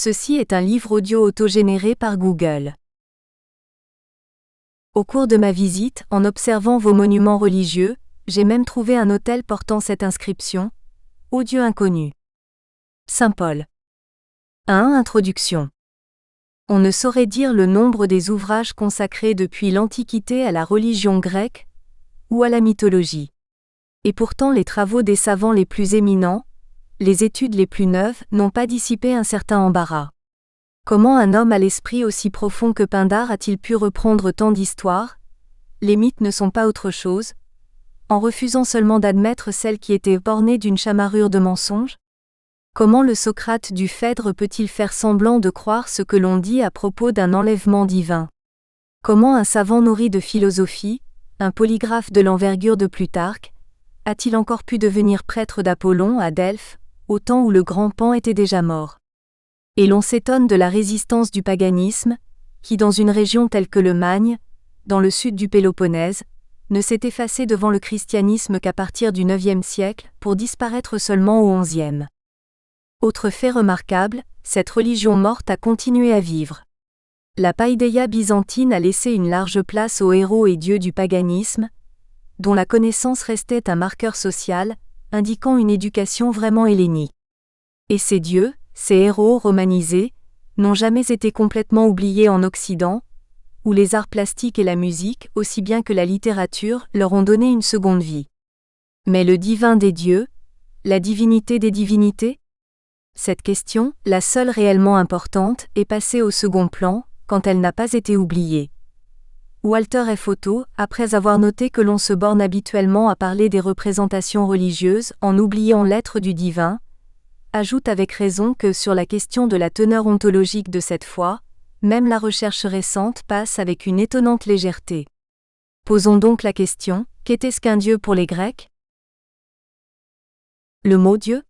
Ceci est un livre audio autogénéré par Google. Au cours de ma visite, en observant vos monuments religieux, j'ai même trouvé un autel portant cette inscription « Ô Dieu inconnu ». Saint Paul. 1. Introduction. On ne saurait dire le nombre des ouvrages consacrés depuis l'Antiquité à la religion grecque ou à la mythologie. Et pourtant les travaux des savants les plus éminents, les études les plus neuves n'ont pas dissipé un certain embarras. Comment un homme à l'esprit aussi profond que Pindare a-t-il pu reprendre tant d'histoires? Les mythes ne sont pas autre chose, en refusant seulement d'admettre celles qui étaient bornées d'une chamarrure de mensonges? Comment le Socrate du Phèdre peut-il faire semblant de croire ce que l'on dit à propos d'un enlèvement divin? Comment un savant nourri de philosophie, un polygraphe de l'envergure de Plutarque, a-t-il encore pu devenir prêtre d'Apollon à Delphes, au temps où le grand Pan était déjà mort? Et l'on s'étonne de la résistance du paganisme, qui dans une région telle que le Magne, dans le sud du Péloponnèse, ne s'est effacé devant le christianisme qu'à partir du IXe siècle, pour disparaître seulement au XIe. Autre fait remarquable, cette religion morte a continué à vivre. La païdéia byzantine a laissé une large place aux héros et dieux du paganisme, dont la connaissance restait un marqueur social, indiquant une éducation vraiment hellénique. Et ces dieux, ces héros romanisés, n'ont jamais été complètement oubliés en Occident, où les arts plastiques et la musique, aussi bien que la littérature, leur ont donné une seconde vie. Mais le divin des dieux, la divinité des divinités? Cette question, la seule réellement importante, est passée au second plan, quand elle n'a pas été oubliée. Walter F. Otto, après avoir noté que l'on se borne habituellement à parler des représentations religieuses en oubliant l'être du divin, ajoute avec raison que sur la question de la teneur ontologique de cette foi, même la recherche récente passe avec une étonnante légèreté. Posons donc la question, qu'était-ce qu'un dieu pour les Grecs? Le mot Dieu?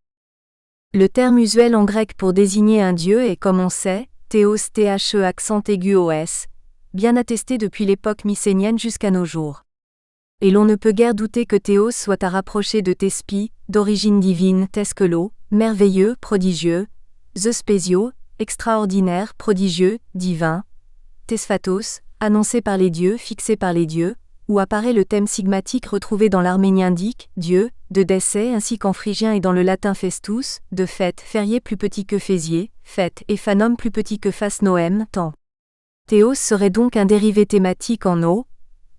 Le terme usuel en grec pour désigner un dieu est, comme on sait, théos the accent aigu os, bien attesté depuis l'époque mycénienne jusqu'à nos jours. Et l'on ne peut guère douter que théos soit à rapprocher de thespi, d'origine divine, theskelo, merveilleux, prodigieux, spésio, extraordinaire, prodigieux, divin, thesphatos, annoncé par les dieux, fixé par les dieux, où apparaît le thème sigmatique retrouvé dans l'arménien indique, Dieu, de décès ainsi qu'en phrygien et dans le latin festus, de fête, férié plus petit que fésier, fête, et phanom plus petit que phas noem, temps. Théos serait donc un dérivé thématique en o,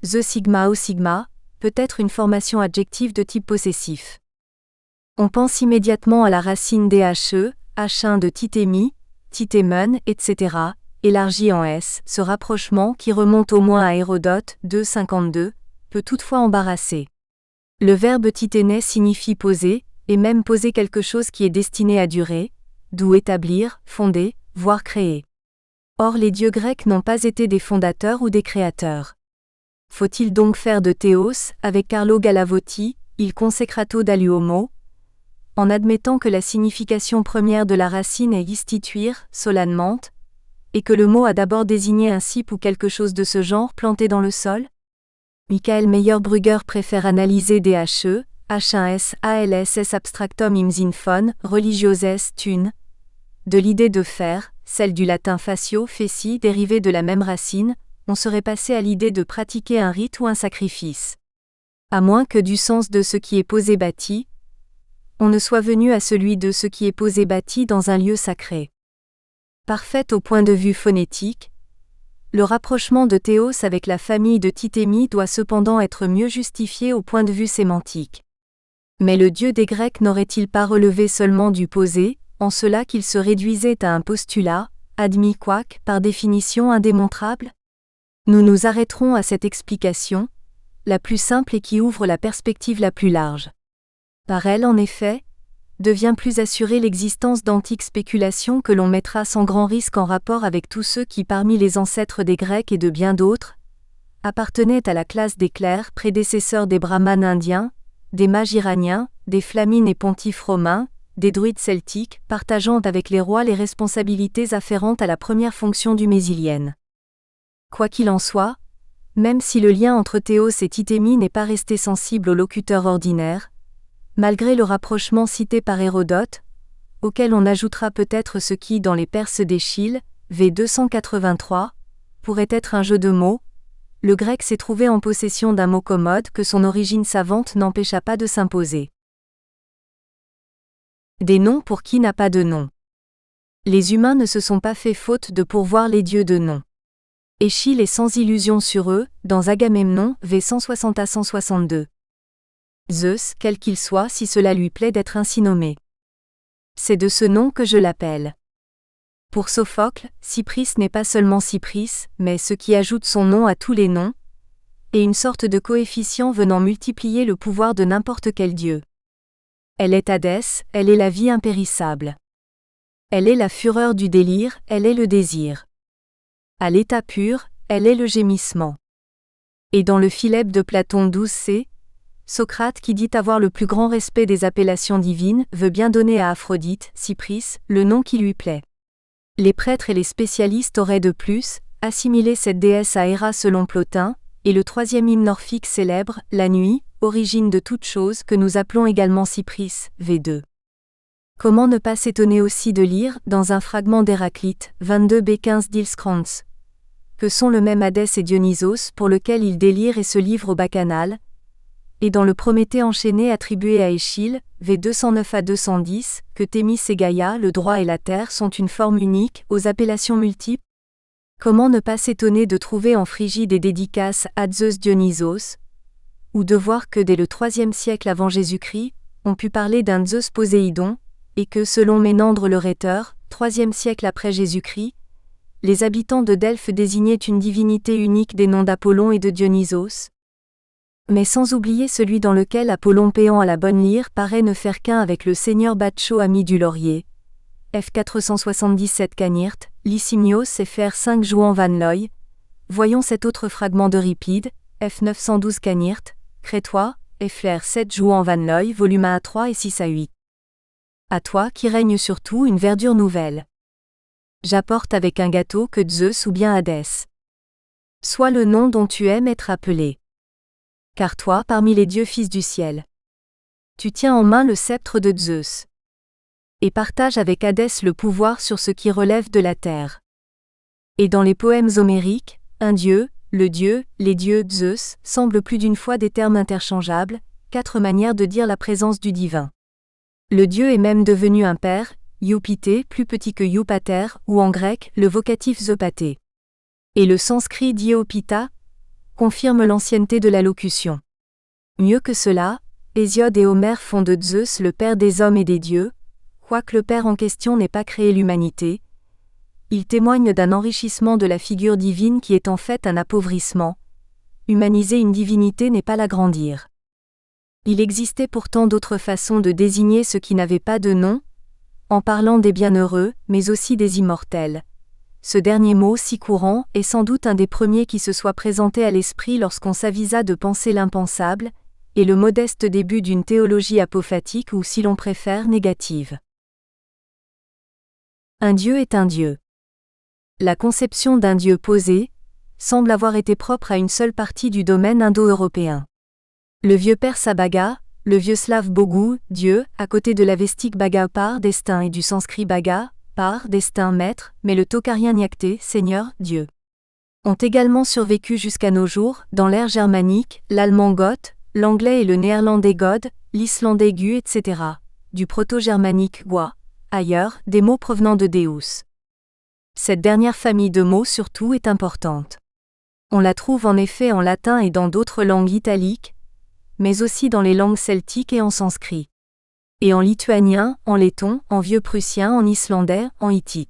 the sigma o sigma, peut-être une formation adjective de type possessif. On pense immédiatement à la racine des h1 de titémi, titémen, etc., élargie en s. Ce rapprochement, qui remonte au moins à Hérodote, 2,52, peut toutefois embarrasser. Le verbe titéné signifie poser, et même poser quelque chose qui est destiné à durer, d'où établir, fonder, voire créer. Or les dieux grecs n'ont pas été des fondateurs ou des créateurs. Faut-il donc faire de Théos, avec Carlo Galavotti, il consecrato dall'uomo, en admettant que la signification première de la racine est istituire, solennement, et que le mot a d'abord désigné un cipe ou quelque chose de ce genre planté dans le sol? Michael Meyer-Brugger préfère analyser des H1S, ALSS abstractum im Sinfon, religioses tun, de l'idée de faire, celle du latin facio, feci, dérivée de la même racine, on serait passé à l'idée de pratiquer un rite ou un sacrifice. À moins que du sens de ce qui est posé bâti, on ne soit venu à celui de ce qui est posé bâti dans un lieu sacré. Parfaite au point de vue phonétique, le rapprochement de Théos avec la famille de Titémi doit cependant être mieux justifié au point de vue sémantique. Mais le dieu des Grecs n'aurait-il pas relevé seulement du posé, en cela qu'il se réduisait à un postulat, admis quoique, par définition indémontrable? Nous nous arrêterons à cette explication, la plus simple et qui ouvre la perspective la plus large. Par elle, en effet, devient plus assurée l'existence d'antiques spéculations que l'on mettra sans grand risque en rapport avec tous ceux qui, parmi les ancêtres des Grecs et de bien d'autres, appartenaient à la classe des clercs, prédécesseurs des brahmanes indiens, des mages iraniens, des flamines et pontifes romains, des druides celtiques, partageant avec les rois les responsabilités afférentes à la première fonction du mésilienne. Quoi qu'il en soit, même si le lien entre Théos et Titémi n'est pas resté sensible au locuteur ordinaire, malgré le rapprochement cité par Hérodote, auquel on ajoutera peut-être ce qui, dans les Perses d'Échille, v. 283, pourrait être un jeu de mots. Le grec s'est trouvé en possession d'un mot commode que son origine savante n'empêcha pas de s'imposer. Des noms pour qui n'a pas de nom. Les humains ne se sont pas fait faute de pourvoir les dieux de noms. Échille est sans illusion sur eux, dans Agamemnon, v. 160 à 162. Zeus, quel qu'il soit si cela lui plaît d'être ainsi nommé. C'est de ce nom que je l'appelle. Pour Sophocle, Cypris n'est pas seulement Cypris, mais ce qui ajoute son nom à tous les noms, et une sorte de coefficient venant multiplier le pouvoir de n'importe quel dieu. Elle est Hadès, elle est la vie impérissable. Elle est la fureur du délire, elle est le désir. À l'état pur, elle est le gémissement. Et dans le Philèbe de Platon 12c, Socrate qui dit avoir le plus grand respect des appellations divines veut bien donner à Aphrodite, Cypris, le nom qui lui plaît. Les prêtres et les spécialistes auraient de plus assimilé cette déesse à Héra selon Plotin, et le troisième hymne orphique célèbre, la nuit, origine de toute chose que nous appelons également Cypris, v2. Comment ne pas s'étonner aussi de lire, dans un fragment d'Héraclite, 22b15 d'Ilskranz, que sont le même Hadès et Dionysos pour lequel il délire et se livre au bacchanal, et dans le Prométhée enchaîné attribué à Échille, v. 209 à 210, que Thémis et Gaïa, le droit et la terre sont une forme unique, aux appellations multiples. Comment ne pas s'étonner de trouver en Phrygie des dédicaces à Zeus Dionysos, ou de voir que dès le IIIe siècle avant Jésus-Christ, on put parler d'un Zeus Poséidon, et que selon Ménandre le rhéteur, IIIe siècle après Jésus-Christ, les habitants de Delphes désignaient une divinité unique des noms d'Apollon et de Dionysos. Mais sans oublier celui dans lequel Apollon péant à la bonne lyre paraît ne faire qu'un avec le seigneur Batcho ami du laurier. F 477 Canirt, Lysimnios et Fr 5 jouant Van Looy. Voyons cet autre fragment d'Euripide, F 912 Canirt, Crétois, Fr 7 jouant Van Looy, volume 1 à 3 et 6 à 8. À toi qui règne surtout une verdure nouvelle. J'apporte avec un gâteau que Zeus ou bien Hadès. Sois le nom dont tu aimes être appelé. Car toi, parmi les dieux fils du ciel, tu tiens en main le sceptre de Zeus. Et partage avec Hadès le pouvoir sur ce qui relève de la terre. Et dans les poèmes homériques, un dieu, le dieu, les dieux, Zeus, semblent plus d'une fois des termes interchangeables, 4 manières de dire la présence du divin. Le dieu est même devenu un père, Iupité, plus petit que Iupater, ou en grec, le vocatif zopaté. Et le sanskrit diopita confirme l'ancienneté de la locution. Mieux que cela, Hésiode et Homère font de Zeus le père des hommes et des dieux, quoique le père en question n'ait pas créé l'humanité. Il témoigne d'un enrichissement de la figure divine qui est en fait un appauvrissement. Humaniser une divinité n'est pas l'agrandir. Il existait pourtant d'autres façons de désigner ceux qui n'avaient pas de nom, en parlant des bienheureux, mais aussi des immortels. Ce dernier mot si courant est sans doute un des premiers qui se soit présenté à l'esprit lorsqu'on s'avisa de penser l'impensable, et le modeste début d'une théologie apophatique ou si l'on préfère négative. Un dieu est un dieu. La conception d'un dieu posé semble avoir été propre à une seule partie du domaine indo-européen. Le vieux perse Baga, le vieux slave Bogu, Dieu, à côté de l'avestique Baga par destin et du sanskrit Baga, par destin maître, mais le tokarien Nyakté, Seigneur, Dieu, ont également survécu jusqu'à nos jours, dans l'ère germanique, l'allemand Gott, l'anglais et le néerlandais God, l'islandais Gu, etc. Du proto-germanique Gwa, ailleurs, des mots provenant de Deus. Cette dernière famille de mots surtout est importante. On la trouve en effet en latin et dans d'autres langues italiques, mais aussi dans les langues celtiques et en sanskrit. Et en lituanien, en letton, en vieux prussien, en islandais, en hittite.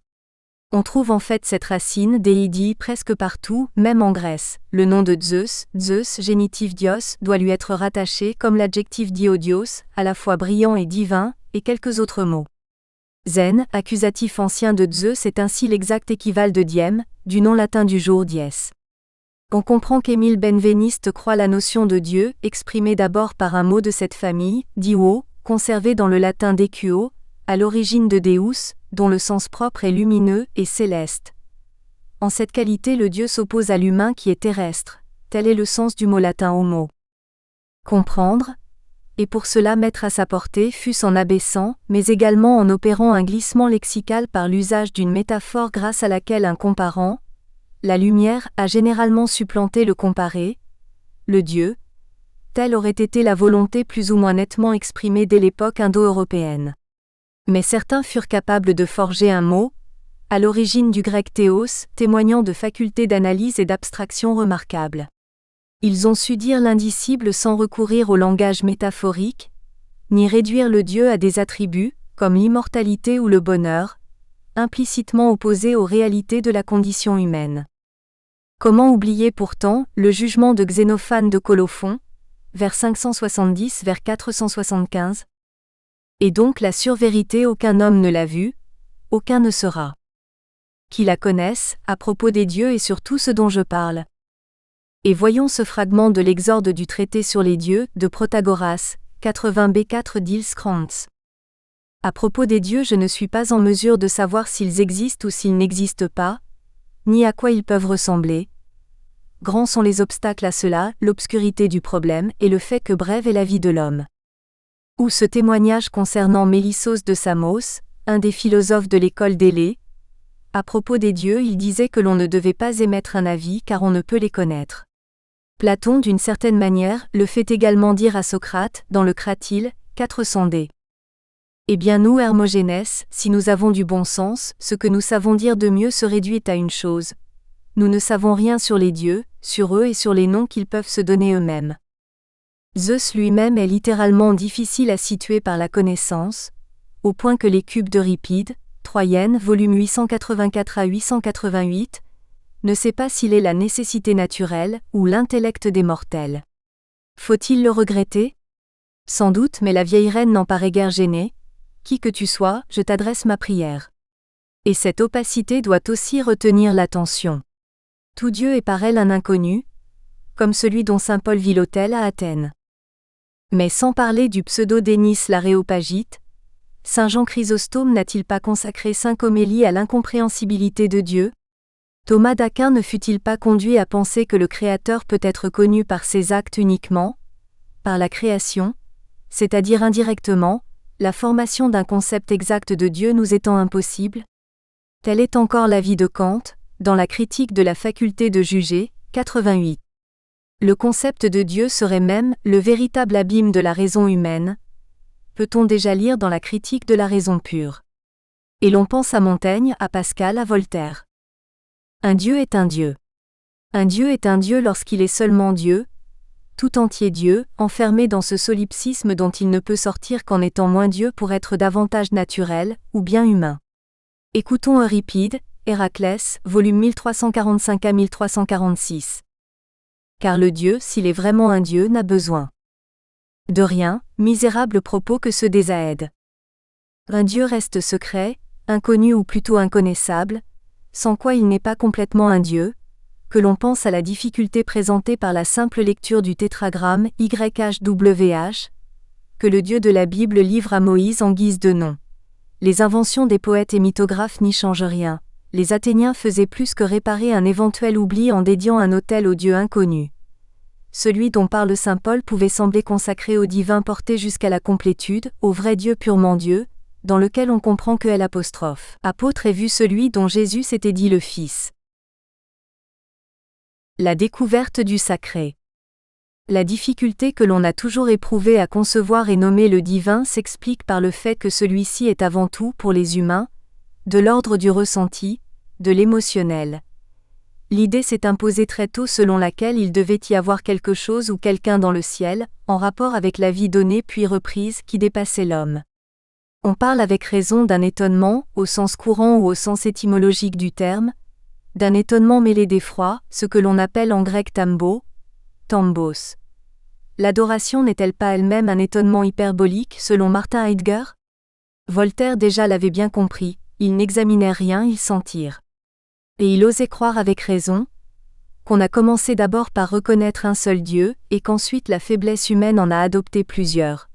On trouve en fait cette racine déidie presque partout, même en Grèce. Le nom de Zeus, Zeus génitif dios, doit lui être rattaché comme l'adjectif diodios, à la fois brillant et divin, et quelques autres mots. Zen, accusatif ancien de Zeus, est ainsi l'exact équivalent de diem, du nom latin du jour dies. On comprend qu'Émile Benveniste croit la notion de Dieu, exprimée d'abord par un mot de cette famille, diuo, conservé dans le latin decuo, à l'origine de Deus, dont le sens propre est lumineux et céleste. En cette qualité le Dieu s'oppose à l'humain qui est terrestre, tel est le sens du mot latin homo. Comprendre, et pour cela mettre à sa portée fût-ce en abaissant, mais également en opérant un glissement lexical par l'usage d'une métaphore grâce à laquelle un comparant, la lumière, a généralement supplanté le comparé, le Dieu. Telle aurait été la volonté plus ou moins nettement exprimée dès l'époque indo-européenne. Mais certains furent capables de forger un mot, à l'origine du grec théos, témoignant de facultés d'analyse et d'abstraction remarquables. Ils ont su dire l'indicible sans recourir au langage métaphorique, ni réduire le Dieu à des attributs, comme l'immortalité ou le bonheur, implicitement opposés aux réalités de la condition humaine. Comment oublier pourtant le jugement de Xénophane de Colophon, vers 570 vers 475 ? Et donc la survérité aucun homme ne l'a vue, aucun ne sera. Qui la connaissent, à propos des dieux et sur tout ce dont je parle. Et voyons ce fragment de l'exorde du traité sur les dieux, de Protagoras, 80b4 d'Ils Krantz. À propos des dieux, je ne suis pas en mesure de savoir s'ils existent ou s'ils n'existent pas, ni à quoi ils peuvent ressembler. Grands sont les obstacles à cela, l'obscurité du problème et le fait que brève est la vie de l'homme. Ou ce témoignage concernant Mélissos de Samos, un des philosophes de l'école d'Élée. À propos des dieux, il disait que l'on ne devait pas émettre un avis car on ne peut les connaître. Platon, d'une certaine manière, le fait également dire à Socrate, dans le Cratyle, 400d. Eh bien nous, Hermogénès, si nous avons du bon sens, ce que nous savons dire de mieux se réduit à une chose. Nous ne savons rien sur les dieux, sur eux et sur les noms qu'ils peuvent se donner eux-mêmes. Zeus lui-même est littéralement difficile à situer par la connaissance, au point que les cubes d'Euripide, Troyenne, volume 884 à 888, ne sait pas s'il est la nécessité naturelle ou l'intellect des mortels. Faut-il le regretter ? Sans doute, mais la vieille reine n'en paraît guère gênée. Qui que tu sois, je t'adresse ma prière. Et cette opacité doit aussi retenir l'attention. Tout Dieu est par elle un inconnu, comme celui dont saint Paul vit l'autel à Athènes. Mais sans parler du pseudo-Dénis l'Aréopagite, saint Jean Chrysostome n'a-t-il pas consacré 5 homélies à l'incompréhensibilité de Dieu ? Thomas d'Aquin ne fut-il pas conduit à penser que le Créateur peut être connu par ses actes uniquement, par la création, c'est-à-dire indirectement, la formation d'un concept exact de Dieu nous étant impossible ? Tel est encore l'avis de Kant, dans la critique de la faculté de juger, 88. Le concept de Dieu serait même le véritable abîme de la raison humaine, peut-on déjà lire dans la critique de la raison pure. Et l'on pense à Montaigne, à Pascal, à Voltaire. Un Dieu est un Dieu. Un Dieu est un Dieu lorsqu'il est seulement Dieu, tout entier Dieu, enfermé dans ce solipsisme dont il ne peut sortir qu'en étant moins Dieu pour être davantage naturel, ou bien humain. Écoutons Euripide, Héraclès, volume 1345 à 1346. Car le Dieu, s'il est vraiment un Dieu, n'a besoin de rien, misérable propos que ceux des Aèdes. Un Dieu reste secret, inconnu ou plutôt inconnaissable, sans quoi il n'est pas complètement un Dieu, que l'on pense à la difficulté présentée par la simple lecture du tétragramme YHWH, que le Dieu de la Bible livre à Moïse en guise de nom. Les inventions des poètes et mythographes n'y changent rien. Les Athéniens faisaient plus que réparer un éventuel oubli en dédiant un autel au Dieu inconnu. Celui dont parle saint Paul pouvait sembler consacré au divin porté jusqu'à la complétude, au vrai Dieu purement Dieu, dans lequel on comprend que l'apôtre est vu celui dont Jésus s'était dit le Fils. La découverte du sacré. La difficulté que l'on a toujours éprouvée à concevoir et nommer le divin s'explique par le fait que celui-ci est avant tout, pour les humains, de l'ordre du ressenti, de l'émotionnel. L'idée s'est imposée très tôt selon laquelle il devait y avoir quelque chose ou quelqu'un dans le ciel, en rapport avec la vie donnée puis reprise qui dépassait l'homme. On parle avec raison d'un étonnement, au sens courant ou au sens étymologique du terme, d'un étonnement mêlé d'effroi, ce que l'on appelle en grec tambos. L'adoration n'est-elle pas elle-même un étonnement hyperbolique selon Martin Heidegger ? Voltaire déjà l'avait bien compris, ils n'examinaient rien, ils sentirent. Et il osait croire avec raison qu'on a commencé d'abord par reconnaître un seul Dieu, et qu'ensuite la faiblesse humaine en a adopté plusieurs.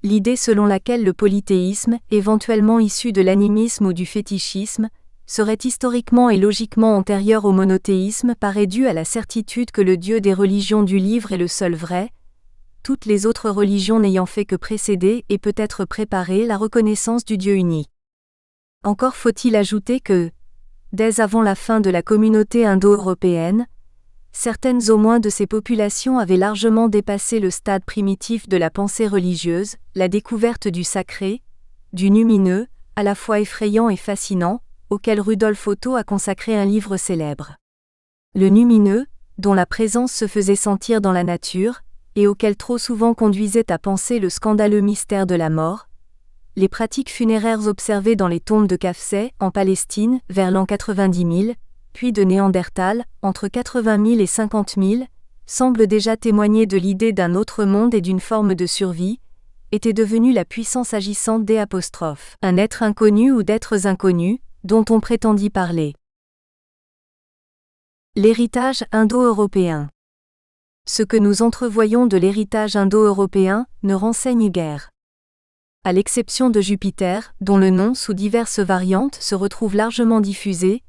L'idée selon laquelle le polythéisme, éventuellement issu de l'animisme ou du fétichisme, serait historiquement et logiquement antérieur au monothéisme paraît due à la certitude que le Dieu des religions du livre est le seul vrai, toutes les autres religions n'ayant fait que précéder et peut-être préparer la reconnaissance du Dieu uni. Encore faut-il ajouter que, dès avant la fin de la communauté indo-européenne, certaines au moins de ces populations avaient largement dépassé le stade primitif de la pensée religieuse, la découverte du sacré, du lumineux, à la fois effrayant et fascinant, auquel Rudolf Otto a consacré un livre célèbre. Le lumineux, dont la présence se faisait sentir dans la nature, et auquel trop souvent conduisait à penser le scandaleux mystère de la mort, les pratiques funéraires observées dans les tombes de Kafseh, en Palestine, vers l'an 90 000, puis de Néandertal, entre 80 000 et 50 000, semblent déjà témoigner de l'idée d'un autre monde et d'une forme de survie, était devenue la puissance agissante des apostrophes, un être inconnu ou d'êtres inconnus, dont on prétendit parler. L'héritage indo-européen. Ce que nous entrevoyons de l'héritage indo-européen ne renseigne guère. À l'exception de Jupiter, dont le nom sous diverses variantes se retrouve largement diffusé,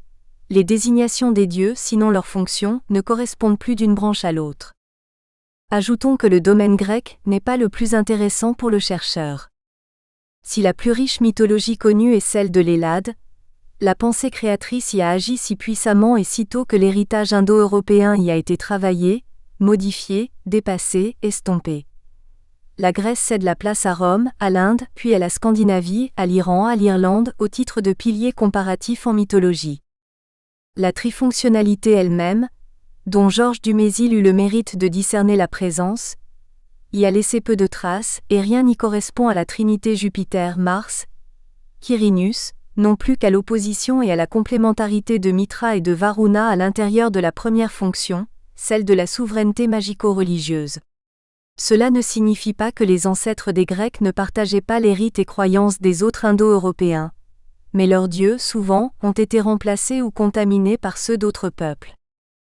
les désignations des dieux, sinon leurs fonctions, ne correspondent plus d'une branche à l'autre. Ajoutons que le domaine grec n'est pas le plus intéressant pour le chercheur. Si la plus riche mythologie connue est celle de l'Ellade, la pensée créatrice y a agi si puissamment et si tôt que l'héritage indo-européen y a été travaillé, modifié, dépassé, estompé. La Grèce cède la place à Rome, à l'Inde, puis à la Scandinavie, à l'Iran, à l'Irlande, au titre de piliers comparatifs en mythologie. La trifonctionnalité elle-même, dont Georges Dumézil eut le mérite de discerner la présence, y a laissé peu de traces, et rien n'y correspond à la trinité Jupiter-Mars, Quirinus, non plus qu'à l'opposition et à la complémentarité de Mitra et de Varuna à l'intérieur de la première fonction, celle de la souveraineté magico-religieuse. Cela ne signifie pas que les ancêtres des Grecs ne partageaient pas les rites et croyances des autres Indo-Européens, mais leurs dieux, souvent, ont été remplacés ou contaminés par ceux d'autres peuples.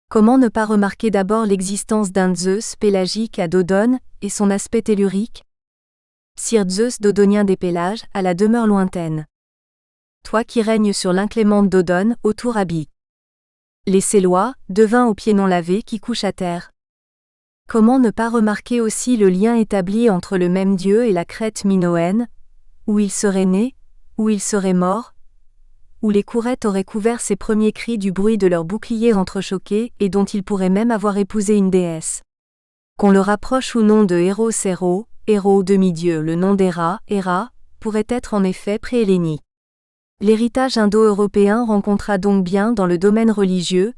Comment ne pas remarquer d'abord l'existence d'un Zeus pélagique à Dodone, et son aspect tellurique ? Sire Zeus dodonien des Pélages, à la demeure lointaine. Toi qui règnes sur l'inclémente Dodone, autour habite. Les Sélois, devins aux pieds non lavés qui couchent à terre. Comment ne pas remarquer aussi le lien établi entre le même Dieu et la Crète minoenne, où il serait né, où il serait mort, où les courettes auraient couvert ses premiers cris du bruit de leurs boucliers entrechoqués et dont il pourrait même avoir épousé une déesse. Qu'on le rapproche ou non de Héros, demi-dieu, le nom d'Héra, Héra, pourrait être en effet pré-hellénique. L'héritage indo-européen rencontra donc bien dans le domaine religieux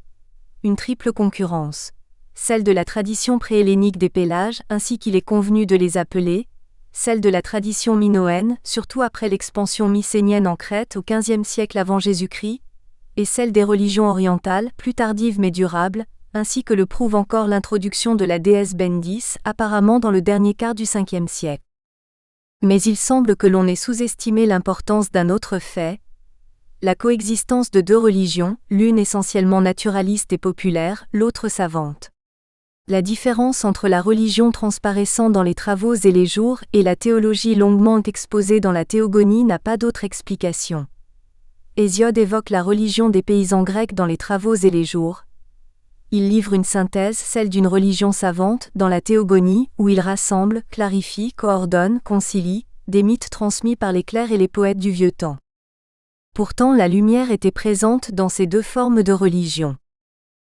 une triple concurrence. Celle de la tradition préhellénique des Pélages ainsi qu'il est convenu de les appeler, celle de la tradition minoenne, surtout après l'expansion mycénienne en Crète au XVe siècle avant Jésus-Christ, et celle des religions orientales, plus tardives mais durables, ainsi que le prouve encore l'introduction de la déesse Bendis, apparemment dans le dernier quart du Ve siècle. Mais il semble que l'on ait sous-estimé l'importance d'un autre fait, la coexistence de deux religions, l'une essentiellement naturaliste et populaire, l'autre savante. La différence entre la religion transparaissant dans les Travaux et les Jours et la théologie longuement exposée dans la Théogonie n'a pas d'autre explication. Hésiode évoque la religion des paysans grecs dans les Travaux et les Jours. Il livre une synthèse, celle d'une religion savante, dans la Théogonie, où il rassemble, clarifie, coordonne, concilie, des mythes transmis par les clercs et les poètes du vieux temps. Pourtant la lumière était présente dans ces deux formes de religion.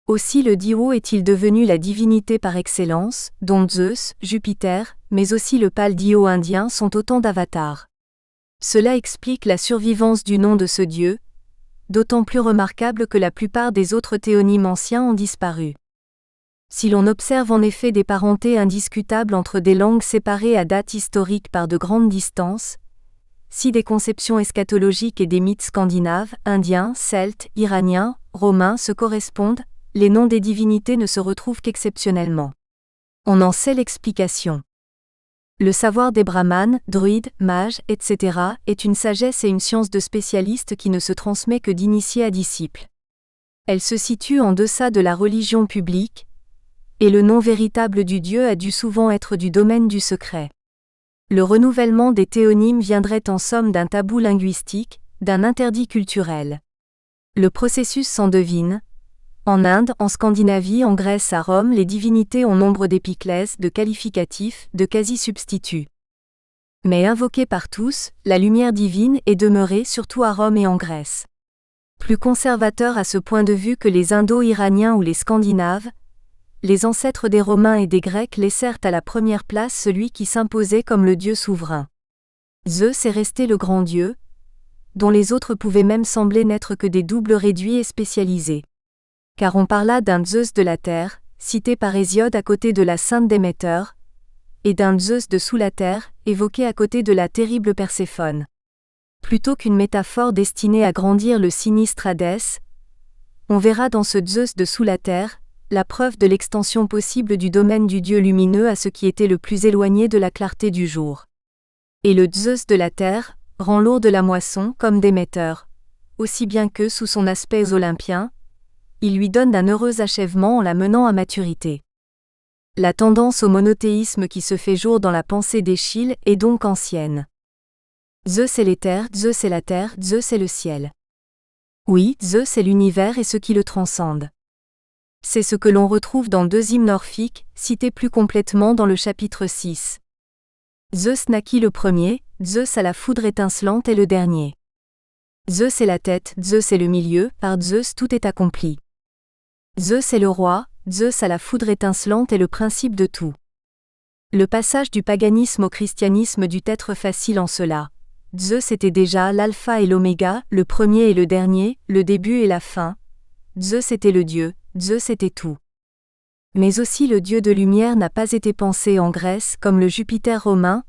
Aussi le Dio est-il devenu la divinité par excellence, dont Zeus, Jupiter, mais aussi le pâle Dio indien sont autant d'avatars. Cela explique la survivance du nom de ce dieu, d'autant plus remarquable que la plupart des autres théonymes anciens ont disparu. Si l'on observe en effet des parentés indiscutables entre des langues séparées à date historique par de grandes distances, si des conceptions eschatologiques et des mythes scandinaves, indiens, celtes, iraniens, romains se correspondent, les noms des divinités ne se retrouvent qu'exceptionnellement. On en sait l'explication. Le savoir des brahmanes, druides, mages, etc. est une sagesse et une science de spécialistes qui ne se transmet que d'initié à disciple. Elle se situe en deçà de la religion publique, et le nom véritable du Dieu a dû souvent être du domaine du secret. Le renouvellement des théonymes viendrait en somme d'un tabou linguistique, d'un interdit culturel. Le processus s'en devine. En Inde, en Scandinavie, en Grèce, à Rome, les divinités ont nombre d'épiclèses, de qualificatifs, de quasi-substituts. Mais invoquée par tous, la lumière divine est demeurée surtout à Rome et en Grèce. Plus conservateur à ce point de vue que les Indo-Iraniens ou les Scandinaves, les ancêtres des Romains et des Grecs laissèrent à la première place celui qui s'imposait comme le dieu souverain. Zeus est resté le grand dieu, dont les autres pouvaient même sembler n'être que des doubles réduits et spécialisés. Car on parla d'un Zeus de la terre, cité par Hésiode à côté de la sainte Déméter, et d'un Zeus de sous la terre, évoqué à côté de la terrible Perséphone. Plutôt qu'une métaphore destinée à grandir le sinistre Hadès, on verra dans ce Zeus de sous la terre, la preuve de l'extension possible du domaine du dieu lumineux à ce qui était le plus éloigné de la clarté du jour. Et le Zeus de la terre rend lourde la moisson comme Déméter, aussi bien que, sous son aspect olympien, il lui donne un heureux achèvement en la menant à maturité. La tendance au monothéisme qui se fait jour dans la pensée d'Échille est donc ancienne. Zeus est l'éther, Zeus est la terre, Zeus est le ciel. Oui, Zeus est l'univers et ce qui le transcende. C'est ce que l'on retrouve dans 2 hymnes orphiques, cités plus complètement dans le chapitre 6. Zeus naquit le premier, Zeus à la foudre étincelante est le dernier. Zeus est la tête, Zeus est le milieu, par Zeus tout est accompli. Zeus est le roi, Zeus à la foudre étincelante est le principe de tout. Le passage du paganisme au christianisme dut être facile en cela. Zeus était déjà l'alpha et l'oméga, le premier et le dernier, le début et la fin. Zeus était le dieu, Zeus était tout. Mais aussi le dieu de lumière n'a pas été pensé en Grèce comme le Jupiter romain,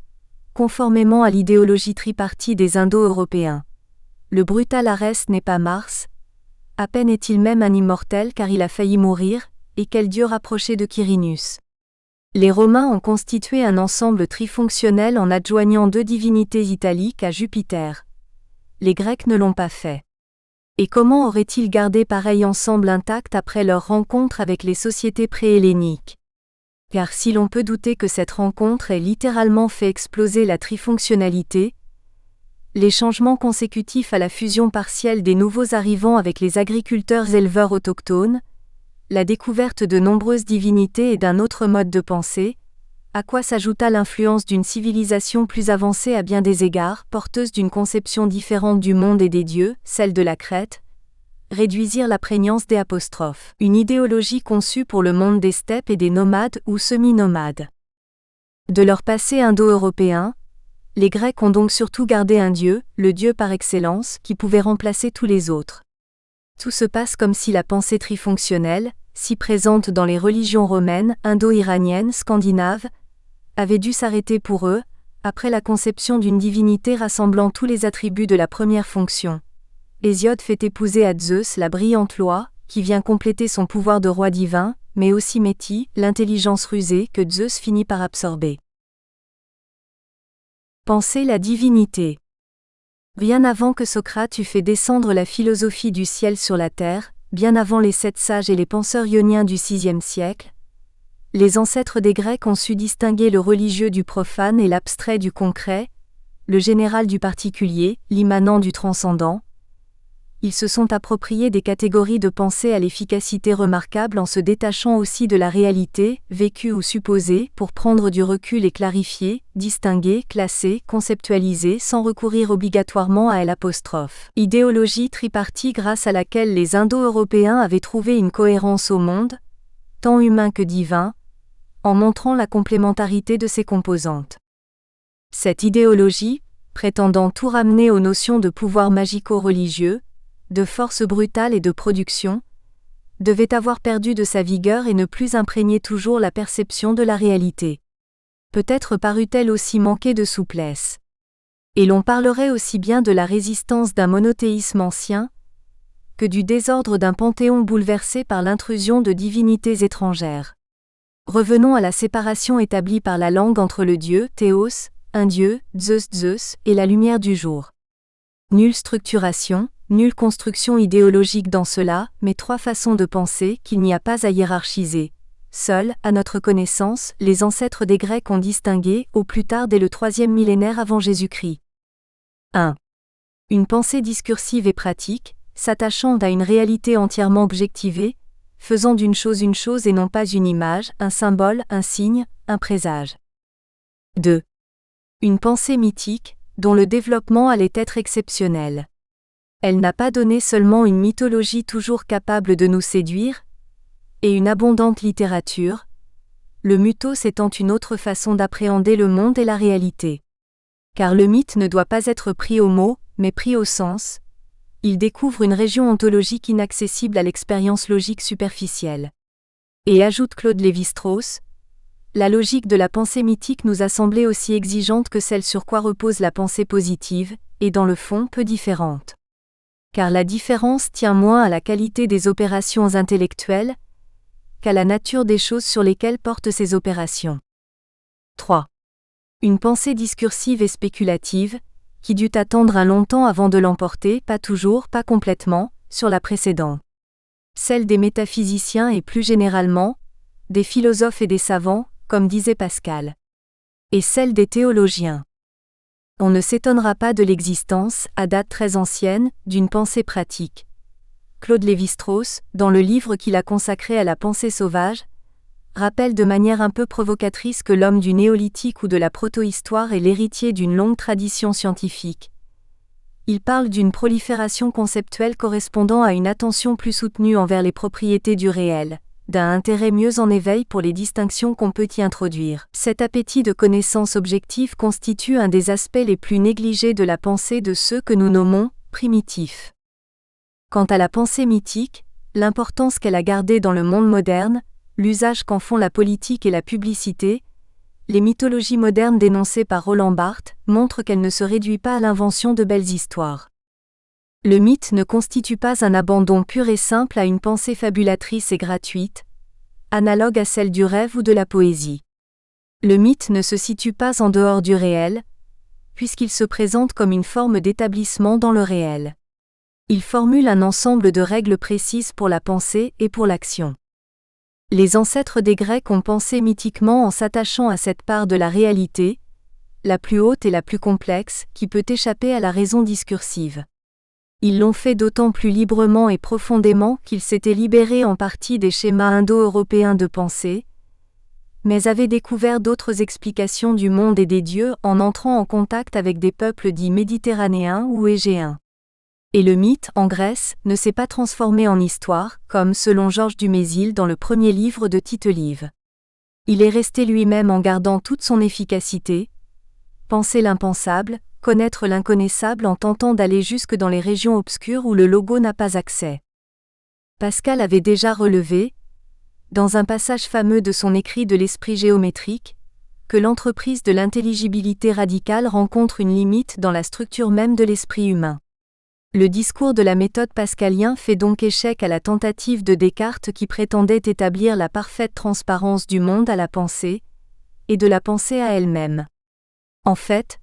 conformément à l'idéologie tripartie des Indo-Européens. Le brutal Arès n'est pas Mars, à peine est-il même un immortel car il a failli mourir, et quel dieu rapproché de Quirinus. Les Romains ont constitué un ensemble trifonctionnel en adjoignant 2 divinités italiques à Jupiter. Les Grecs ne l'ont pas fait. Et comment auraient-ils gardé pareil ensemble intact après leur rencontre avec les sociétés pré-helléniques ? Car si l'on peut douter que cette rencontre ait littéralement fait exploser la trifonctionnalité, les changements consécutifs à la fusion partielle des nouveaux arrivants avec les agriculteurs-éleveurs autochtones, la découverte de nombreuses divinités et d'un autre mode de pensée, à quoi s'ajouta l'influence d'une civilisation plus avancée à bien des égards, porteuse d'une conception différente du monde et des dieux, celle de la Crète, réduisirent la prégnance des apostrophes, une idéologie conçue pour le monde des steppes et des nomades ou semi-nomades. De leur passé indo-européen, les Grecs ont donc surtout gardé un dieu, le dieu par excellence, qui pouvait remplacer tous les autres. Tout se passe comme si la pensée trifonctionnelle, si présente dans les religions romaines, indo-iraniennes, scandinaves, avait dû s'arrêter pour eux, après la conception d'une divinité rassemblant tous les attributs de la première fonction. Hésiode fait épouser à Zeus la brillante loi, qui vient compléter son pouvoir de roi divin, mais aussi Métis, l'intelligence rusée que Zeus finit par absorber. Penser la divinité. Bien avant que Socrate eût fait descendre la philosophie du ciel sur la terre, bien avant les 7 sages et les penseurs ioniens du VIe siècle, les ancêtres des Grecs ont su distinguer le religieux du profane et l'abstrait du concret, le général du particulier, l'immanent du transcendant. Ils se sont appropriés des catégories de pensée à l'efficacité remarquable en se détachant aussi de la réalité, vécue ou supposée, pour prendre du recul et clarifier, distinguer, classer, conceptualiser sans recourir obligatoirement à l'apostrophe. Idéologie tripartie grâce à laquelle les Indo-Européens avaient trouvé une cohérence au monde, tant humain que divin, en montrant la complémentarité de ses composantes. Cette idéologie, prétendant tout ramener aux notions de pouvoir magico-religieux, de force brutale et de production, devait avoir perdu de sa vigueur et ne plus imprégner toujours la perception de la réalité. Peut-être parut-elle aussi manquer de souplesse. Et l'on parlerait aussi bien de la résistance d'un monothéisme ancien, que du désordre d'un panthéon bouleversé par l'intrusion de divinités étrangères. Revenons à la séparation établie par la langue entre le dieu, théos, un dieu, Zeus, et la lumière du jour. Nulle structuration, nulle construction idéologique dans cela, mais 3 façons de penser qu'il n'y a pas à hiérarchiser. Seuls, à notre connaissance, les ancêtres des Grecs ont distingué, au plus tard dès le 3e millénaire avant Jésus-Christ. 1. Une pensée discursive et pratique, s'attachant à une réalité entièrement objectivée, faisant d'une chose une chose et non pas une image, un symbole, un signe, un présage. 2. Une pensée mythique, dont le développement allait être exceptionnel. Elle n'a pas donné seulement une mythologie toujours capable de nous séduire, et une abondante littérature, le mythos étant une autre façon d'appréhender le monde et la réalité. Car le mythe ne doit pas être pris au mot, mais pris au sens. Il découvre une région ontologique inaccessible à l'expérience logique superficielle. Et ajoute Claude Lévi-Strauss, la logique de la pensée mythique nous a semblé aussi exigeante que celle sur quoi repose la pensée positive, et dans le fond peu différente. Car la différence tient moins à la qualité des opérations intellectuelles, qu'à la nature des choses sur lesquelles portent ces opérations. 3. Une pensée discursive et spéculative, qui dut attendre un long temps avant de l'emporter, pas toujours, pas complètement, sur la précédente. Celle des métaphysiciens et plus généralement, des philosophes et des savants, comme disait Pascal. Et celle des théologiens. On ne s'étonnera pas de l'existence, à date très ancienne, d'une pensée pratique. Claude Lévi-Strauss, dans le livre qu'il a consacré à la pensée sauvage, rappelle de manière un peu provocatrice que l'homme du néolithique ou de la protohistoire est l'héritier d'une longue tradition scientifique. Il parle d'une prolifération conceptuelle correspondant à une attention plus soutenue envers les propriétés du réel, d'un intérêt mieux en éveil pour les distinctions qu'on peut y introduire. Cet appétit de connaissance objective constitue un des aspects les plus négligés de la pensée de ceux que nous nommons primitifs. Quant à la pensée mythique, l'importance qu'elle a gardée dans le monde moderne, l'usage qu'en font la politique et la publicité, les mythologies modernes dénoncées par Roland Barthes montrent qu'elle ne se réduit pas à l'invention de belles histoires. Le mythe ne constitue pas un abandon pur et simple à une pensée fabulatrice et gratuite, analogue à celle du rêve ou de la poésie. Le mythe ne se situe pas en dehors du réel, puisqu'il se présente comme une forme d'établissement dans le réel. Il formule un ensemble de règles précises pour la pensée et pour l'action. Les ancêtres des Grecs ont pensé mythiquement en s'attachant à cette part de la réalité, la plus haute et la plus complexe, qui peut échapper à la raison discursive. Ils l'ont fait d'autant plus librement et profondément qu'ils s'étaient libérés en partie des schémas indo-européens de pensée, mais avaient découvert d'autres explications du monde et des dieux en entrant en contact avec des peuples dits méditerranéens ou égéens. Et le mythe, en Grèce, ne s'est pas transformé en histoire, comme selon Georges Dumézil dans le premier livre de Tite-Live. Il est resté lui-même en gardant toute son efficacité, penser l'impensable, connaître l'inconnaissable en tentant d'aller jusque dans les régions obscures où le logo n'a pas accès. Pascal avait déjà relevé, dans un passage fameux de son écrit de l'esprit géométrique, que l'entreprise de l'intelligibilité radicale rencontre une limite dans la structure même de l'esprit humain. Le discours de la méthode pascalien fait donc échec à la tentative de Descartes qui prétendait établir la parfaite transparence du monde à la pensée, et de la pensée à elle-même. En fait,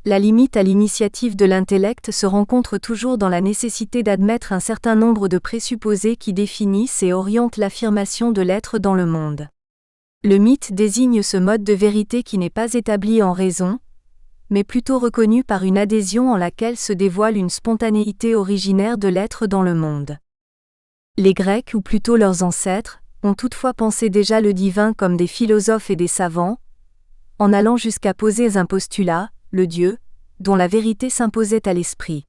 la limite à l'initiative de l'intellect se rencontre toujours dans la nécessité d'admettre un certain nombre de présupposés qui définissent et orientent l'affirmation de l'être dans le monde. Le mythe désigne ce mode de vérité qui n'est pas établi en raison, mais plutôt reconnu par une adhésion en laquelle se dévoile une spontanéité originaire de l'être dans le monde. Les Grecs, ou plutôt leurs ancêtres, ont toutefois pensé déjà le divin comme des philosophes et des savants, en allant jusqu'à poser un postulat, le Dieu, dont la vérité s'imposait à l'esprit.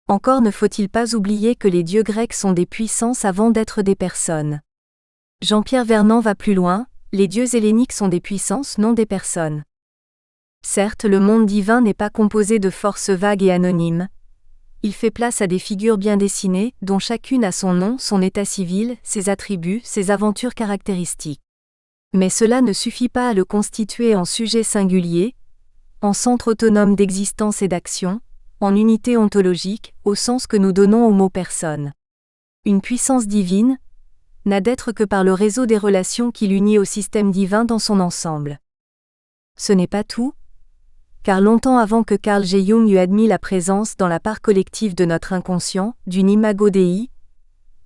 Encore ne faut-il pas oublier que les dieux grecs sont des puissances avant d'être des personnes. Jean-Pierre Vernant va plus loin, les dieux helléniques sont des puissances, non des personnes. Certes, le monde divin n'est pas composé de forces vagues et anonymes. Il fait place à des figures bien dessinées, dont chacune a son nom, son état civil, ses attributs, ses aventures caractéristiques. Mais cela ne suffit pas à le constituer en sujet singulier, en centre autonome d'existence et d'action, en unité ontologique, au sens que nous donnons au mot personne. Une puissance divine n'a d'être que par le réseau des relations qui l'unit au système divin dans son ensemble. Ce n'est pas tout, car longtemps avant que Carl G. Jung eût admis la présence dans la part collective de notre inconscient, d'une imago Dei,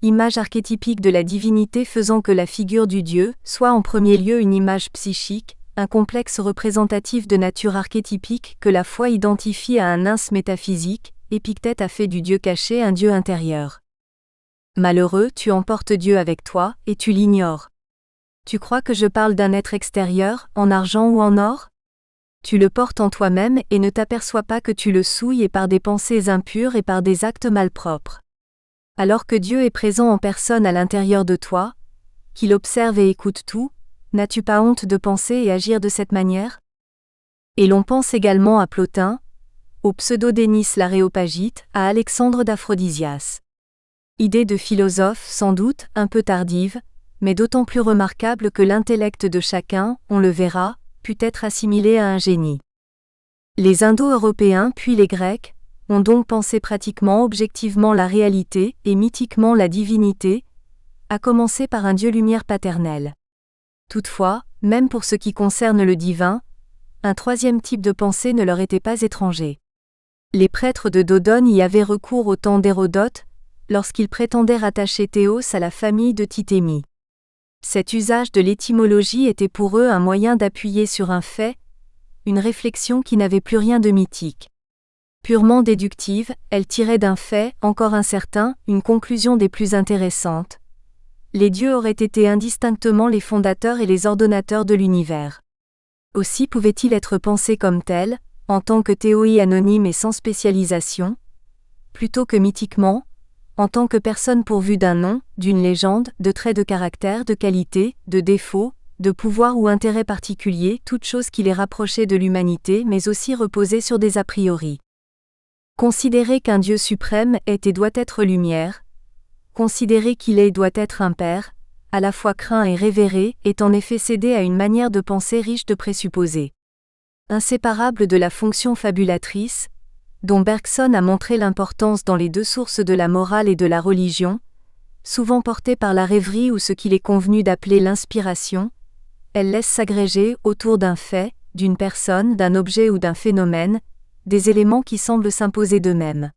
image archétypique de la divinité faisant que la figure du Dieu soit en premier lieu une image psychique, un complexe représentatif de nature archétypique que la foi identifie à un ins métaphysique, Épictète a fait du Dieu caché un Dieu intérieur. Malheureux, tu emportes Dieu avec toi, et tu l'ignores. Tu crois que je parle d'un être extérieur, en argent ou en or ? Tu le portes en toi-même et ne t'aperçois pas que tu le souilles et par des pensées impures et par des actes malpropres. Alors que Dieu est présent en personne à l'intérieur de toi, qu'il observe et écoute tout, n'as-tu pas honte de penser et agir de cette manière ? Et l'on pense également à Plotin, au pseudo-Dénis l'Aréopagite, à Alexandre d'Aphrodisias. Idée de philosophe sans doute un peu tardive, mais d'autant plus remarquable que l'intellect de chacun, on le verra, put être assimilé à un génie. Les Indo-Européens puis les Grecs ont donc pensé pratiquement objectivement la réalité et mythiquement la divinité, à commencer par un Dieu-lumière paternel. Toutefois, même pour ce qui concerne le divin, un troisième type de pensée ne leur était pas étranger. Les prêtres de Dodone y avaient recours au temps d'Hérodote, lorsqu'ils prétendaient rattacher Théos à la famille de Titémie. Cet usage de l'étymologie était pour eux un moyen d'appuyer sur un fait, une réflexion qui n'avait plus rien de mythique. Purement déductive, elle tirait d'un fait, encore incertain, une conclusion des plus intéressantes. Les dieux auraient été indistinctement les fondateurs et les ordonnateurs de l'univers. Aussi pouvaient-ils être pensés comme tels, en tant que théorie anonyme et sans spécialisation, plutôt que mythiquement, en tant que personne pourvue d'un nom, d'une légende, de traits de caractère, de qualité, de défauts, de pouvoir ou intérêt particulier, toute chose qui les rapprochait de l'humanité mais aussi reposait sur des a priori. Considérer qu'un Dieu suprême est et doit être lumière, considérer qu'il est et doit être un Père, à la fois craint et révéré, est en effet céder à une manière de penser riche de présupposés. Inséparable de la fonction fabulatrice, dont Bergson a montré l'importance dans les deux sources de la morale et de la religion, souvent portée par la rêverie ou ce qu'il est convenu d'appeler l'inspiration, elle laisse s'agréger, autour d'un fait, d'une personne, d'un objet ou d'un phénomène, des éléments qui semblent s'imposer d'eux-mêmes.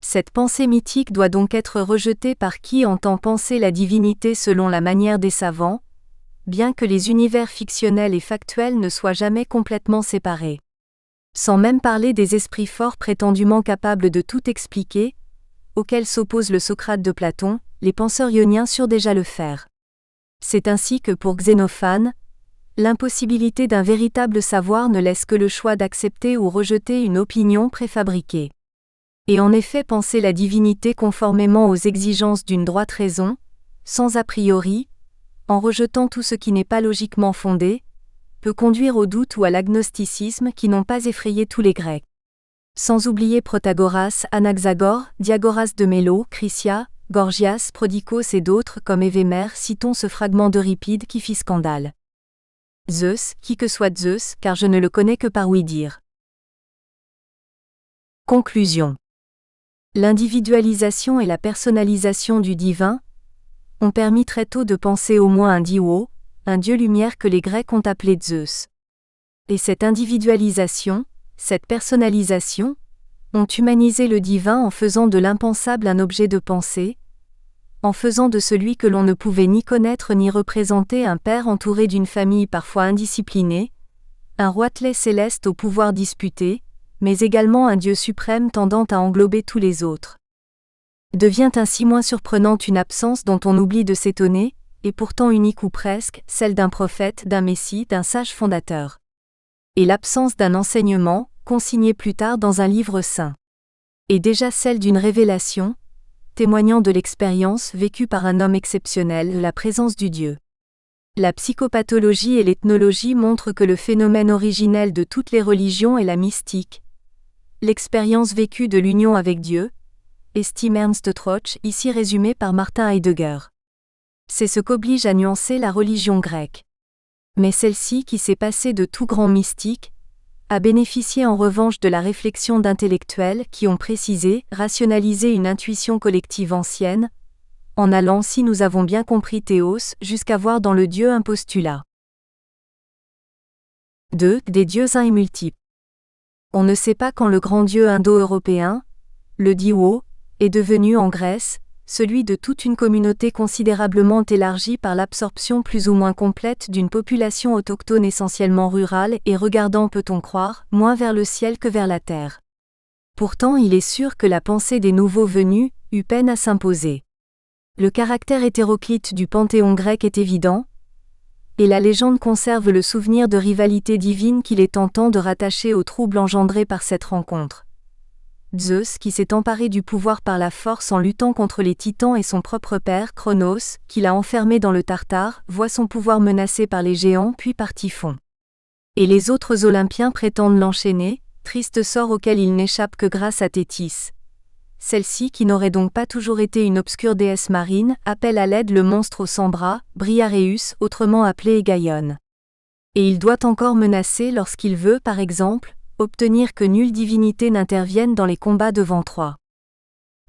Cette pensée mythique doit donc être rejetée par qui entend penser la divinité selon la manière des savants, bien que les univers fictionnels et factuels ne soient jamais complètement séparés. Sans même parler des esprits forts prétendument capables de tout expliquer, auxquels s'oppose le Socrate de Platon, les penseurs ioniens surent déjà le faire. C'est ainsi que pour Xénophane, l'impossibilité d'un véritable savoir ne laisse que le choix d'accepter ou rejeter une opinion préfabriquée. Et en effet penser la divinité conformément aux exigences d'une droite raison, sans a priori, en rejetant tout ce qui n'est pas logiquement fondé, peut conduire au doute ou à l'agnosticisme qui n'ont pas effrayé tous les Grecs. Sans oublier Protagoras, Anaxagore, Diagoras de Mélo, Chrysia, Gorgias, Prodicos et d'autres comme Évémère, citons ce fragment d'Euripide qui fit scandale. Zeus, qui que soit Zeus, car je ne le connais que par ouï-dire. Conclusion. L'individualisation et la personnalisation du divin ont permis très tôt de penser au moins un Diwo, un dieu-lumière que les Grecs ont appelé Zeus. Et cette individualisation, cette personnalisation, ont humanisé le divin en faisant de l'impensable un objet de pensée, en faisant de celui que l'on ne pouvait ni connaître ni représenter un père entouré d'une famille parfois indisciplinée, un roitelet céleste au pouvoir disputé, mais également un Dieu suprême tendant à englober tous les autres. Devient ainsi moins surprenante une absence dont on oublie de s'étonner, et pourtant unique ou presque, celle d'un prophète, d'un messie, d'un sage fondateur. Et l'absence d'un enseignement, consigné plus tard dans un livre saint. Et déjà celle d'une révélation, témoignant de l'expérience vécue par un homme exceptionnel, la présence du Dieu. La psychopathologie et l'ethnologie montrent que le phénomène originel de toutes les religions est la mystique. L'expérience vécue de l'union avec Dieu, estime Ernst Troch, ici résumé par Martin Heidegger. C'est ce qu'oblige à nuancer la religion grecque. Mais celle-ci, qui s'est passée de tout grand mystique, a bénéficié en revanche de la réflexion d'intellectuels qui ont précisé, rationalisé une intuition collective ancienne, en allant, si nous avons bien compris Théos, jusqu'à voir dans le Dieu un postulat. 2. Des dieux uns et multiples. On ne sait pas quand le grand Dieu indo-européen, le Diwo, est devenu en Grèce, celui de toute une communauté considérablement élargie par l'absorption plus ou moins complète d'une population autochtone essentiellement rurale et regardant, peut-on croire, moins vers le ciel que vers la terre. Pourtant il est sûr que la pensée des nouveaux venus eut peine à s'imposer. Le caractère hétéroclite du panthéon grec est évident, et la légende conserve le souvenir de rivalités divines qu'il est tentant de rattacher au trouble engendré par cette rencontre. Zeus, qui s'est emparé du pouvoir par la force en luttant contre les titans et son propre père, Cronos, qui l'a enfermé dans le Tartare, voit son pouvoir menacé par les géants puis par Typhon. Et les autres Olympiens prétendent l'enchaîner, triste sort auquel il n'échappe que grâce à Thétis. Celle-ci, qui n'aurait donc pas toujours été une obscure déesse marine, appelle à l'aide le monstre aux 100 bras, Briareus, autrement appelé Égaion. Et il doit encore menacer lorsqu'il veut, par exemple, obtenir que nulle divinité n'intervienne dans les combats devant Troie.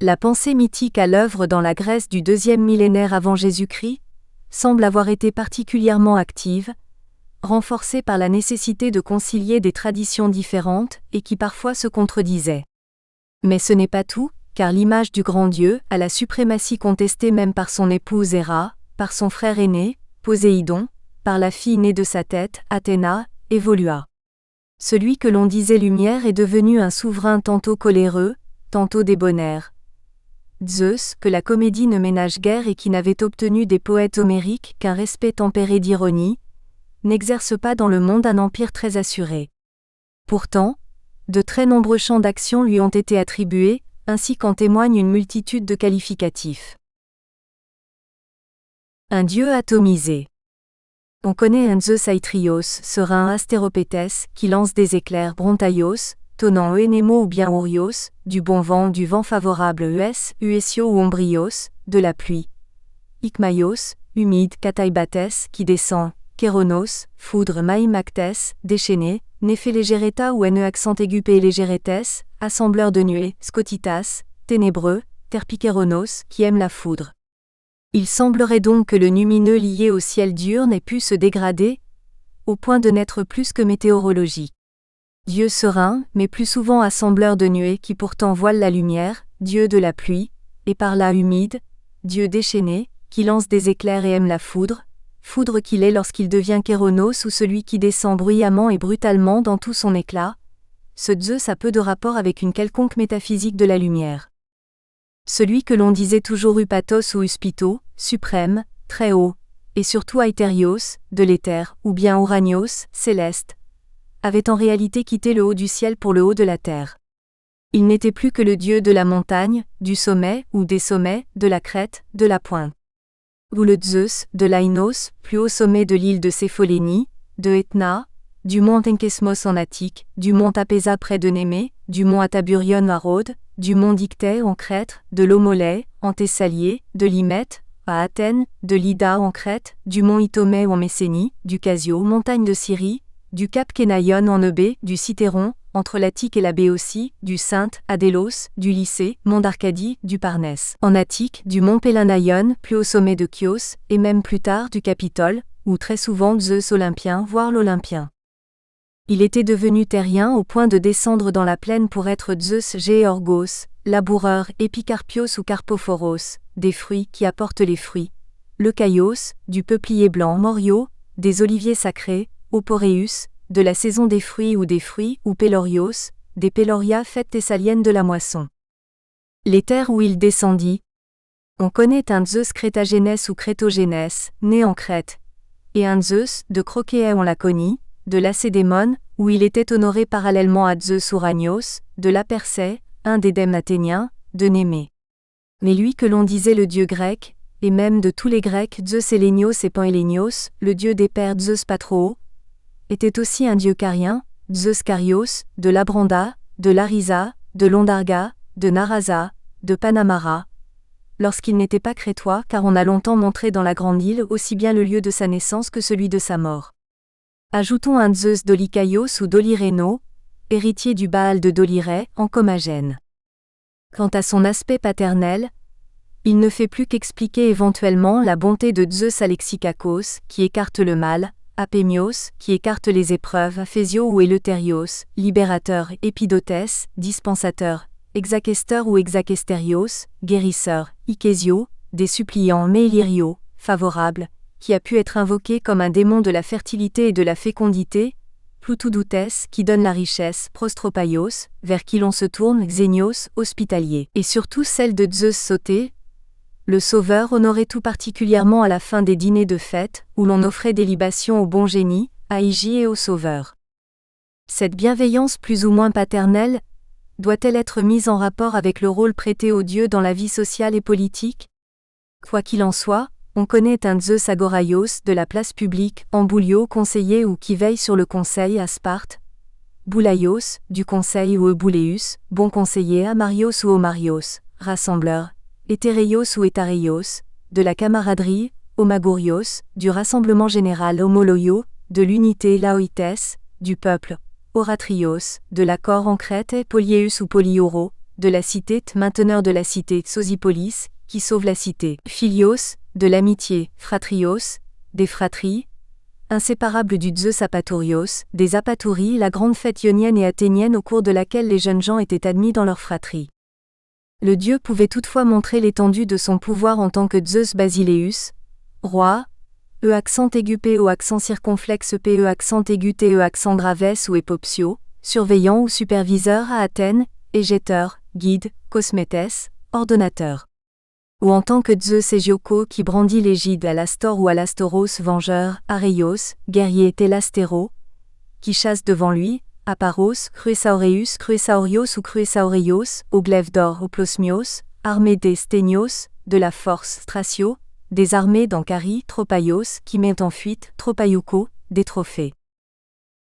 La pensée mythique à l'œuvre dans la Grèce du 2e millénaire avant Jésus-Christ semble avoir été particulièrement active, renforcée par la nécessité de concilier des traditions différentes et qui parfois se contredisaient. Mais ce n'est pas tout, car l'image du grand dieu, à la suprématie contestée même par son épouse Héra, par son frère aîné, Poséidon, par la fille née de sa tête, Athéna, évolua. Celui que l'on disait lumière est devenu un souverain tantôt coléreux, tantôt débonnaire. Zeus, que la comédie ne ménage guère et qui n'avait obtenu des poètes homériques qu'un respect tempéré d'ironie, n'exerce pas dans le monde un empire très assuré. Pourtant, de très nombreux champs d'action lui ont été attribués, ainsi qu'en témoigne une multitude de qualificatifs. Un dieu atomisé. On connaît un Zeus Aïtrios, serein Astéropétès, qui lance des éclairs Brontaios, tonnant Euénémo ou bien Ourios, du bon vent, du vent favorable Uesio ou Ombrios, de la pluie. Ikmaios, humide Kataïbatès, qui descend, Kéronos, foudre Maïmactès, déchaîné, Néphélégereta ou accent aigu Pélégeretes, assembleur de nuées, Scotitas, ténébreux, Terpikéronos, qui aime la foudre. Il semblerait donc que le lumineux lié au ciel diurne ait pu se dégrader, au point de n'être plus que météorologie. Dieu serein, mais plus souvent assembleur de nuées qui pourtant voilent la lumière, Dieu de la pluie, et par là humide, Dieu déchaîné, qui lance des éclairs et aime la foudre qu'il est lorsqu'il devient Kéronos ou celui qui descend bruyamment et brutalement dans tout son éclat. Ce Zeus a peu de rapport avec une quelconque métaphysique de la lumière. Celui que l'on disait toujours Upatos ou Uspito, suprême, très haut, et surtout Aetherios, de l'éther, ou bien Uranios, céleste, avait en réalité quitté le haut du ciel pour le haut de la terre. Il n'était plus que le dieu de la montagne, du sommet ou des sommets, de la crête, de la pointe. Ou le Zeus, de l'Aïnos, plus haut sommet de l'île de Cépholénie, de Etna, du mont Enkesmos en Attique, du mont Apésa près de Némée, du mont Ataburion à Rhodes, du mont Dictée en Crète, de l'Homolais, en Thessalie, de l'Hymette, à Athènes, de l'Ida en Crète, du mont Itomée en Messénie, du Casio, montagne de Syrie, du cap Kénaïon en Eubée, du Cithéron, entre l'Attique et la Béotie, du Sainte, à Délos, du Lycée, mont d'Arcadie, du Parnès, en Attique, du mont Pélanaïon, plus au sommet de Chios, et même plus tard du Capitole, où très souvent Zeus Olympien, voire l'Olympien. Il était devenu terrien au point de descendre dans la plaine pour être Zeus Géorgos, laboureur Épicarpios ou Carpophoros, des fruits qui apportent les fruits, Leucaios, du peuplier blanc Morio, des oliviers sacrés, Oporéus, de la saison des fruits ou Pélorios, des Péloria fêtes thessaliennes de la moisson. Les terres où il descendit. On connaît un Zeus Crétagénès ou Crétogénès, né en Crète, et un Zeus de Crokéé en Laconie, de Lacédémone, où il était honoré parallèlement à Zeus Uranios, de la Persée, un des dèmes athéniens, de Némée. Mais lui que l'on disait le dieu grec, et même de tous les Grecs Zeus Hélénios et Panhélénios, le dieu des pères Zeus Patroo, était aussi un dieu carien, Zeus Carios, de Labranda, de Larisa, de Londarga, de Narasa, de Panamara, lorsqu'il n'était pas crétois car on a longtemps montré dans la grande île aussi bien le lieu de sa naissance que celui de sa mort. Ajoutons un Zeus d'Olycaios ou d'Olyréno, héritier du Baal de Dolyré, en Comagène. Quant à son aspect paternel, il ne fait plus qu'expliquer éventuellement la bonté de Zeus Alexikakos, qui écarte le mal, Apémios, qui écarte les épreuves, Aphésio ou Eleuthérios, libérateur, Épidotès, dispensateur, Hexakester ou Hexakesterios, guérisseur, Ikésio, des suppliants, Mélirio, favorable, qui a pu être invoqué comme un démon de la fertilité et de la fécondité, Ploutoudoutès, qui donne la richesse, Prostropaios, vers qui l'on se tourne, Xénios, hospitalier, et surtout celle de Zeus Sauté, Le Sauveur honorait tout particulièrement à la fin des dîners de fête, où l'on offrait des libations au bon génie, à Igi et au Sauveur. Cette bienveillance plus ou moins paternelle doit-elle être mise en rapport avec le rôle prêté aux dieux dans la vie sociale et politique? Quoi qu'il en soit, on connaît un Zeus agoraios de la place publique, Amboulio conseiller ou qui veille sur le conseil à Sparte, Boulaios, du conseil ou Eubouléus, bon conseiller à Marios ou Omarios, rassembleur, Éthéreios ou Étareios, de la camaraderie, Omagourios, du rassemblement général Homoloio, de l'unité Laoïtes, du peuple, Oratrios, de l'accord en Crète Poliéus ou Polyioro, de la cité mainteneur de la cité Sosipolis, qui sauve la cité, Philios, de l'amitié, Fratrios, des fratries, inséparable du Zeus Apatorios, des Apatouries, la grande fête ionienne et athénienne au cours de laquelle les jeunes gens étaient admis dans leur fratrie. Le dieu pouvait toutefois montrer l'étendue de son pouvoir en tant que Zeus Basileus, roi, accent aigu P accent circonflexe P accent aigu T accent graves ou epopsio, surveillant ou superviseur à Athènes, égetteur, guide, cosmétès, ordonnateur. Ou en tant que Zeus Égioko qui brandit l'égide à l'Astor ou à l'Astoros vengeur, Areios, guerrier Télastéro, qui chasse devant lui, Aparos, Cruesaoreus, Cruesaorios ou Cruesaoreios, au glaive d'or Oplosmios, armée des Sténios, de la force Thracio, des armées d'Ankari, Tropaios, qui met en fuite, Tropaiouko, des trophées.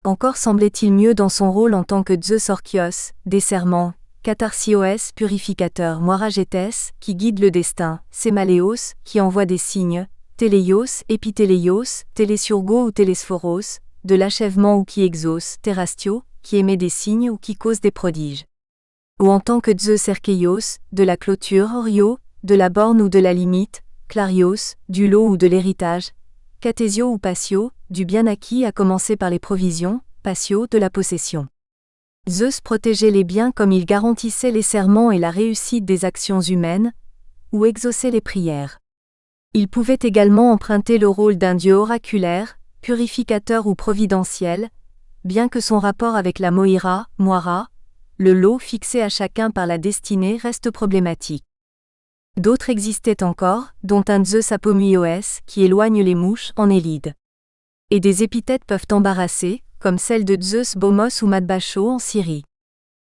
Encore semblait-il mieux dans son rôle en tant que Zeus Orchios, des serments, Catharsios, purificateur Moiragetes, qui guide le destin, Sémaléos, qui envoie des signes, Téléios, Épithéléios, Télésurgo ou Télesphoros, de l'achèvement ou qui exauce, Terrastio, qui émet des signes ou qui cause des prodiges. Ou en tant que Zeus Erkeios, de la clôture Orio, de la borne ou de la limite, Clarios, du lot ou de l'héritage, Catésio ou Patio, du bien acquis à commencer par les provisions, Patio de la possession. Zeus protégeait les biens comme il garantissait les serments et la réussite des actions humaines, ou exauçait les prières. Il pouvait également emprunter le rôle d'un dieu oraculaire, purificateur ou providentiel, bien que son rapport avec la Moira, Moira, le lot fixé à chacun par la destinée reste problématique. D'autres existaient encore, dont un Zeus Apomuios qui éloigne les mouches en Élide. Et des épithètes peuvent embarrasser, comme celle de Zeus Bomos ou Madbacho en Syrie.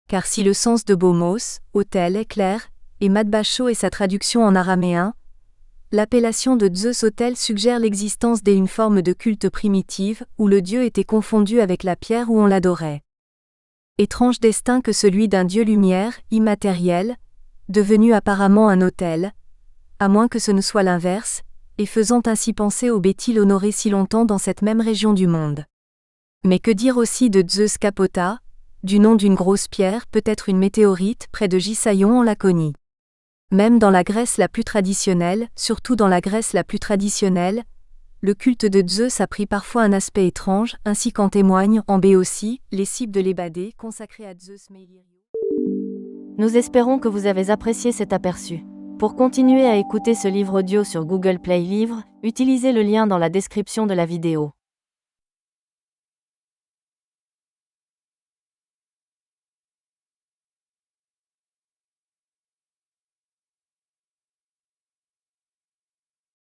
Car si le sens de Bomos, autel est clair, et Madbacho est sa traduction en araméen, l'appellation de Zeus autel suggère l'existence d'une forme de culte primitive où le dieu était confondu avec la pierre où on l'adorait. Étrange destin que celui d'un dieu lumière, immatériel, devenu apparemment un autel, à moins que ce ne soit l'inverse, et faisant ainsi penser au Béthil honoré si longtemps dans cette même région du monde. Mais que dire aussi de Zeus Capota, du nom d'une grosse pierre, peut-être une météorite, près de Gissaïon en Laconie. Même dans la Grèce la plus traditionnelle, surtout dans la Grèce la plus traditionnelle, le culte de Zeus a pris parfois un aspect étrange, ainsi qu'en témoignent en Béotie, les cibles de l'Ébadée consacrées à Zeus Mélirio. Nous espérons que vous avez apprécié cet aperçu. Pour continuer à écouter ce livre audio sur Google Play Livres, utilisez le lien dans la description de la vidéo.